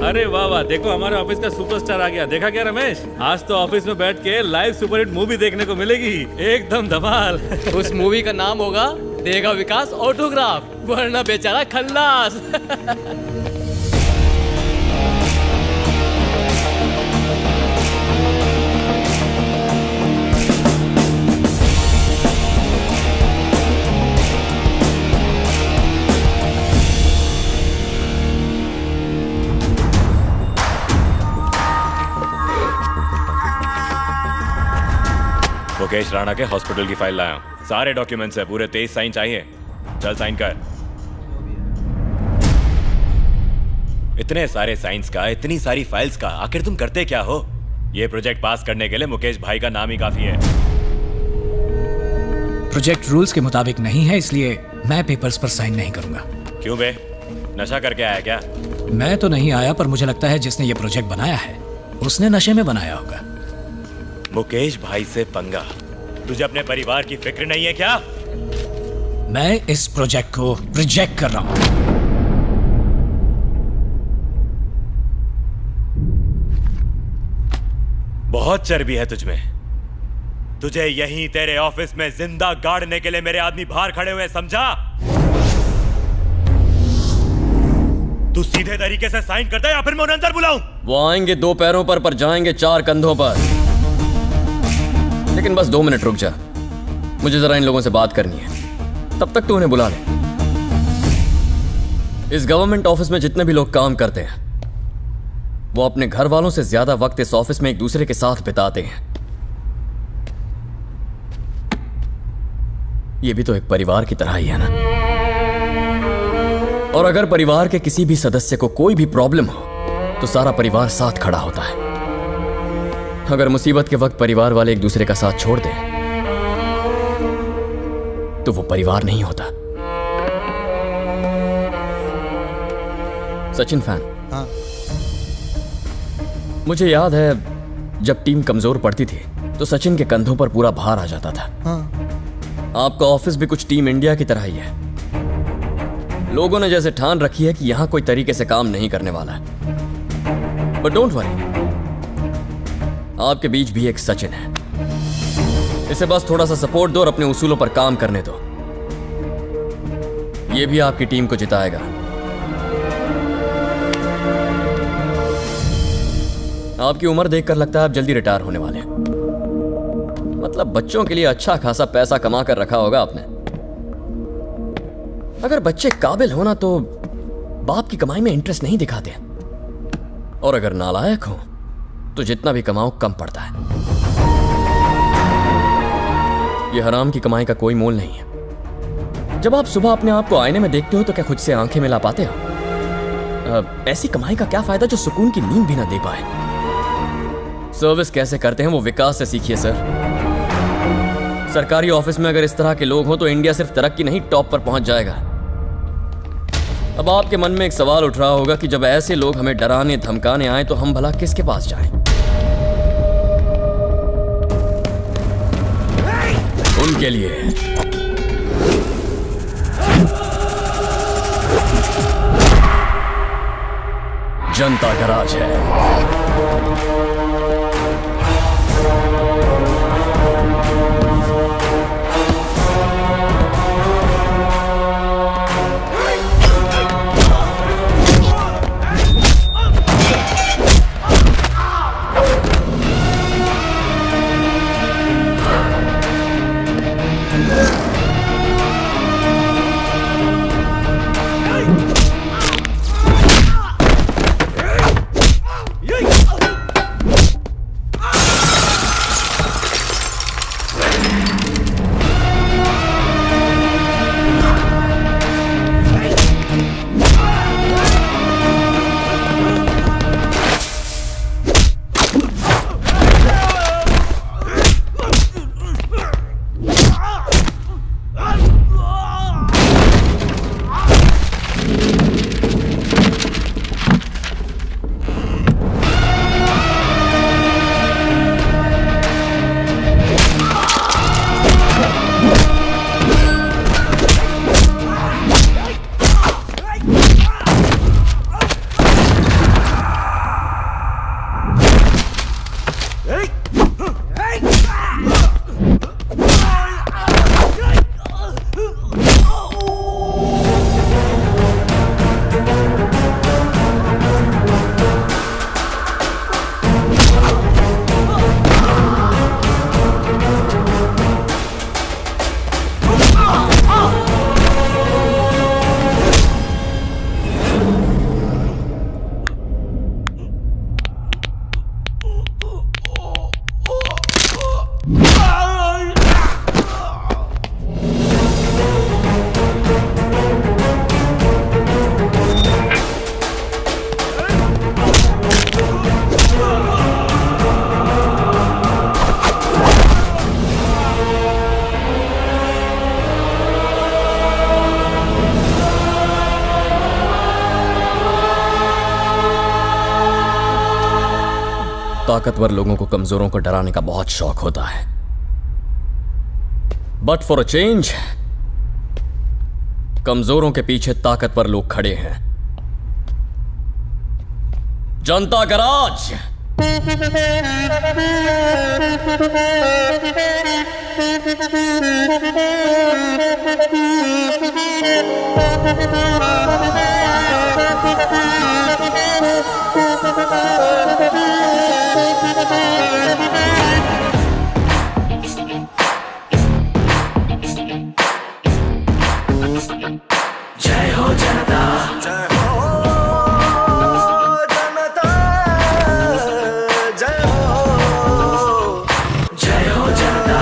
अरे वाह वाह, देखो हमारे ऑफिस का सुपरस्टार आ गया। देखा क्या रमेश, आज तो ऑफिस में बैठ के लाइव सुपरहिट मूवी देखने को मिलेगी, एकदम धमाल। उस मूवी का नाम होगा देगा विकास ऑटोग्राफ, वरना बेचारा खल्लास। मुकेश राणा के हॉस्पिटल की फाइल लाया हूं। सारे डॉक्यूमेंट्स है, पूरे 23 साइन चाहिए। चल साइन कर। इतने सारे साइंस का, इतनी सारी फाइल्स का, आखिर तुम करते क्या हो? ये प्रोजेक्ट पास करने के लिए मुकेश भाई का नाम ही काफी है। प्रोजेक्ट रूल्स के मुताबिक नहीं है, इसलिए मैं पेपर्स पर साइन नहीं करूंगा। क्यों बे, नशा करके आया क्या? मैं तो नहीं आया, पर मुझे लगता है जिसने ये प्रोजेक्ट बनाया है उसने नशे में बनाया होगा। मुकेश भाई से पंगा? तुझे अपने परिवार की फिक्र नहीं है क्या? मैं इस प्रोजेक्ट को रिजेक्ट कर रहा हूं। बहुत चर्बी है तुझमें। तुझे यहीं तेरे ऑफिस में जिंदा गाड़ने के लिए मेरे आदमी बाहर खड़े हुए, समझा? तू सीधे तरीके से साइन करता है या फिर मैं उन्हें अंदर बुलाऊं? वो आएंगे 2 पैरों पर जाएंगे 4 कंधों पर। लेकिन बस 2 मिनट रुक जा, मुझे जरा इन लोगों से बात करनी है। तब तक तो उन्हें बुला ले। इस गवर्नमेंट ऑफिस में जितने भी लोग काम करते हैं वो अपने घर वालों से ज्यादा वक्त इस ऑफिस में एक दूसरे के साथ बिताते हैं। ये भी तो एक परिवार की तरह ही है ना। और अगर परिवार के किसी भी सदस्य को कोई भी प्रॉब्लम हो तो सारा परिवार साथ खड़ा होता है। अगर मुसीबत के वक्त परिवार वाले एक दूसरे का साथ छोड़ दें तो वो परिवार नहीं होता। सचिन फैन? हाँ। मुझे याद है जब टीम कमजोर पड़ती थी तो सचिन के कंधों पर पूरा भार आ जाता था। हाँ। आपका ऑफिस भी कुछ टीम इंडिया की तरह ही है। लोगों ने जैसे ठान रखी है कि यहां कोई तरीके से काम नहीं करने वाला। बट डोंट वरी, आपके बीच भी एक सचिन है। इसे बस थोड़ा सा सपोर्ट दो और अपने उसूलों पर काम करने दो। ये भी आपकी टीम को जिताएगा। आपकी उम्र देखकर लगता है आप जल्दी रिटायर होने वाले हैं। मतलब बच्चों के लिए अच्छा खासा पैसा कमा कर रखा होगा आपने। अगर बच्चे काबिल हो ना तो बाप की कमाई में इंटरेस्ट नहीं दिखाते, और अगर नालायक हो तो जितना भी कमाओ कम पड़ता है। यह हराम की कमाई का कोई मोल नहीं है। जब आप सुबह अपने आप को आईने में देखते हो तो क्या खुद से आंखें मिला पाते हो? ऐसी कमाई का क्या फायदा जो सुकून की नींद भी ना दे पाए। सर्विस कैसे करते हैं वो विकास से सीखिए सर। सरकारी ऑफिस में अगर इस तरह के लोग हों तो इंडिया सिर्फ तरक्की नहीं टॉप पर पहुंच जाएगा। अब आपके मन में एक सवाल उठ रहा होगा कि जब ऐसे लोग हमें डराने धमकाने आए तो हम भला किसके पास जाएं? उनके लिए जनता का राज है। ताकतवर लोगों को कमजोरों को डराने का बहुत शौक होता है, बट फॉर अ चेंज कमजोरों के पीछे ताकतवर लोग खड़े हैं। जनता गराज। जय हो जनता, जय हो जनता, जय हो जनता।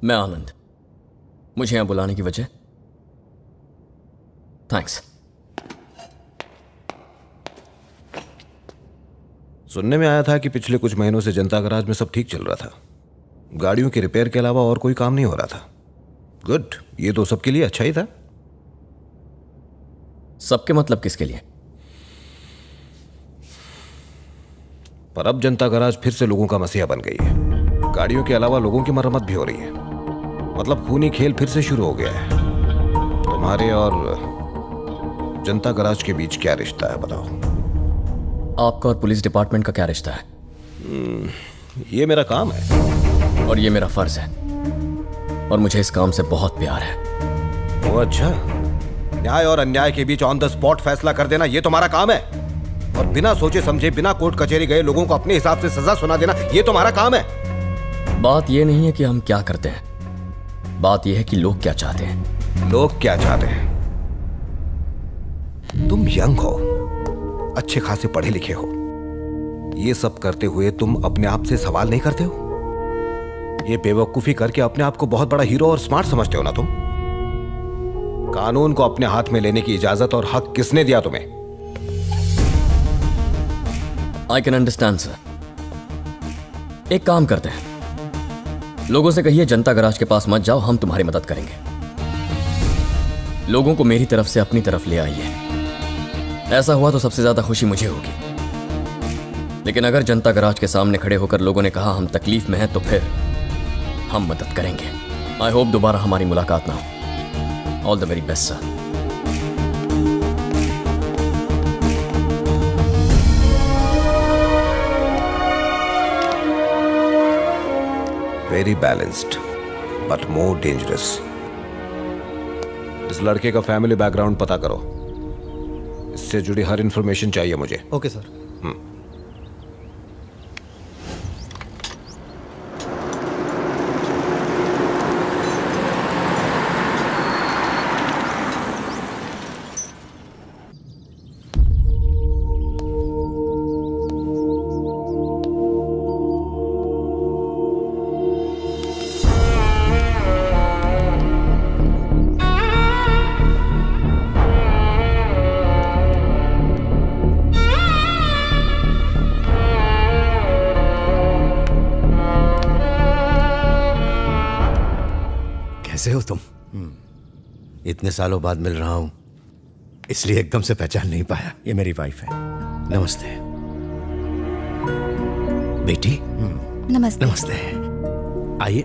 मैं आनंद। मुझे यहां बुलाने की वजह? थैंक्स। सुनने में आया था कि पिछले कुछ महीनों से जनता गराज में सब ठीक चल रहा था। गाड़ियों के रिपेयर के अलावा और कोई काम नहीं हो रहा था। गुड, ये तो सबके लिए अच्छा ही था। सबके मतलब किसके लिए? पर अब जनता गराज फिर से लोगों का मसीहा बन गई है। गाड़ियों के अलावा लोगों की मरम्मत भी हो रही है। मतलब खूनी खेल फिर से शुरू हो गया है। तुम्हारे और जनता गराज के बीच क्या रिश्ता है बताओ? आपका और पुलिस डिपार्टमेंट का क्या रिश्ता है? ये मेरा काम है और ये मेरा फर्ज है, और मुझे इस काम से बहुत प्यार है। वो अच्छा, न्याय और अन्याय के बीच ऑन द स्पॉट फैसला कर देना ये तुम्हारा काम है, और बिना सोचे समझे बिना कोर्ट कचहरी गए लोगों को अपने हिसाब से सजा सुना देना ये तुम्हारा काम है। बात यह नहीं है कि हम क्या करते हैं, बात यह है कि लोग क्या चाहते हैं। लोग क्या चाहते हैं? तुम यंग हो, अच्छे खासे पढ़े लिखे हो, ये सब करते हुए तुम अपने आप से सवाल नहीं करते हो? ये बेवकूफी करके अपने आप को बहुत बड़ा हीरो और स्मार्ट समझते हो ना तुम? कानून को अपने हाथ में लेने की इजाजत और हक किसने दिया तुम्हें? I can understand sir. एक काम करते हैं, लोगों से कहिए जनता गराज के पास मत जाओ, हम तुम्हारी मदद करेंगे। लोगों को मेरी तरफ से अपनी तरफ ले आइए। ऐसा हुआ तो सबसे ज्यादा खुशी मुझे होगी। लेकिन अगर जनता गराज के सामने खड़े होकर लोगों ने कहा हम तकलीफ में हैं, तो फिर हम मदद करेंगे। आई होप दोबारा हमारी मुलाकात ना हो। All the very best sir. Very balanced but more dangerous. इस लड़के का फैमिली बैकग्राउंड पता करो, इससे जुड़ी हर इंफॉर्मेशन चाहिए मुझे। Okay sir. कैसे हो तुम? इतने सालों बाद मिल रहा हूं, इसलिए एकदम से पहचान नहीं पाया। ये मेरी वाइफ है। नमस्ते बेटी। नमस्ते। नमस्ते। आइए,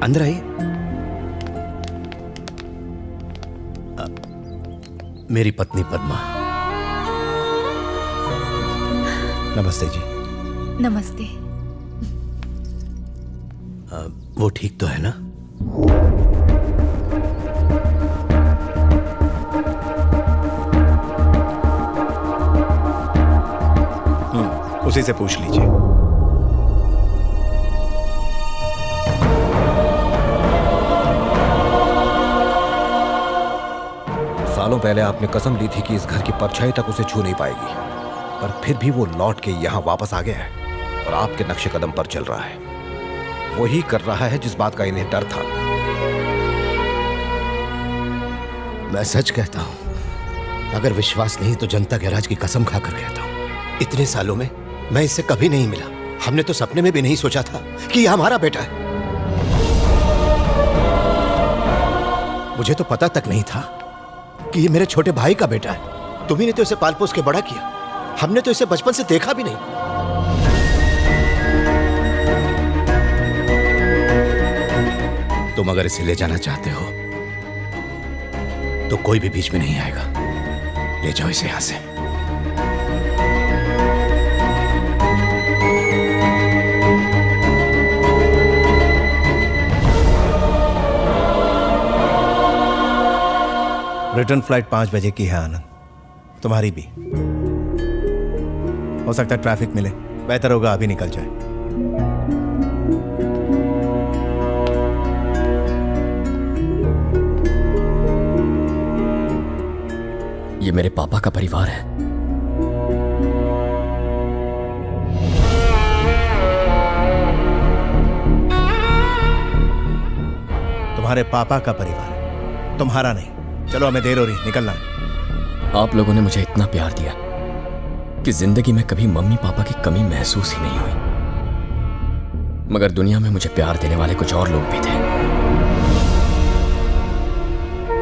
अंदर आइए। मेरी पत्नी पद्मा। नमस्ते जी। नमस्ते। वो ठीक तो है ना? उसी से पूछ लीजिए। सालों पहले आपने कसम ली थी कि इस घर की परछाई तक उसे छू नहीं पाएगी, पर फिर भी वो लौट के यहां वापस आ गया है और आपके नक्शे कदम पर चल रहा है। वही कर रहा है जिस बात का इन्हें डर था। मैं सच कहता हूं, अगर विश्वास नहीं तो जनता के राज की कसम खाकर कहता हूं, इतने सालों में मैं इससे कभी नहीं मिला। हमने तो सपने में भी नहीं सोचा था कि ये हमारा बेटा है। मुझे तो पता तक नहीं था कि ये मेरे छोटे भाई का बेटा है। तुम्ही ने तो इसे पाल पोस के बड़ा किया, हमने तो इसे बचपन से देखा भी नहीं। तुम अगर इसे ले जाना चाहते हो तो कोई भी बीच में नहीं आएगा। ले जाओ इसे यहां से। रिटर्न फ्लाइट 5 बजे की है आनंद, तुम्हारी भी। हो सकता है ट्रैफिक मिले, बेहतर होगा अभी निकल जाए। ये मेरे पापा का परिवार है। तुम्हारे पापा का परिवार है, तुम्हारा नहीं। चलो, हमें देर हो रही, निकलना है। आप लोगों ने मुझे इतना प्यार दिया कि जिंदगी में कभी मम्मी पापा की कमी महसूस ही नहीं हुई। मगर दुनिया में मुझे प्यार देने वाले कुछ और लोग भी थे।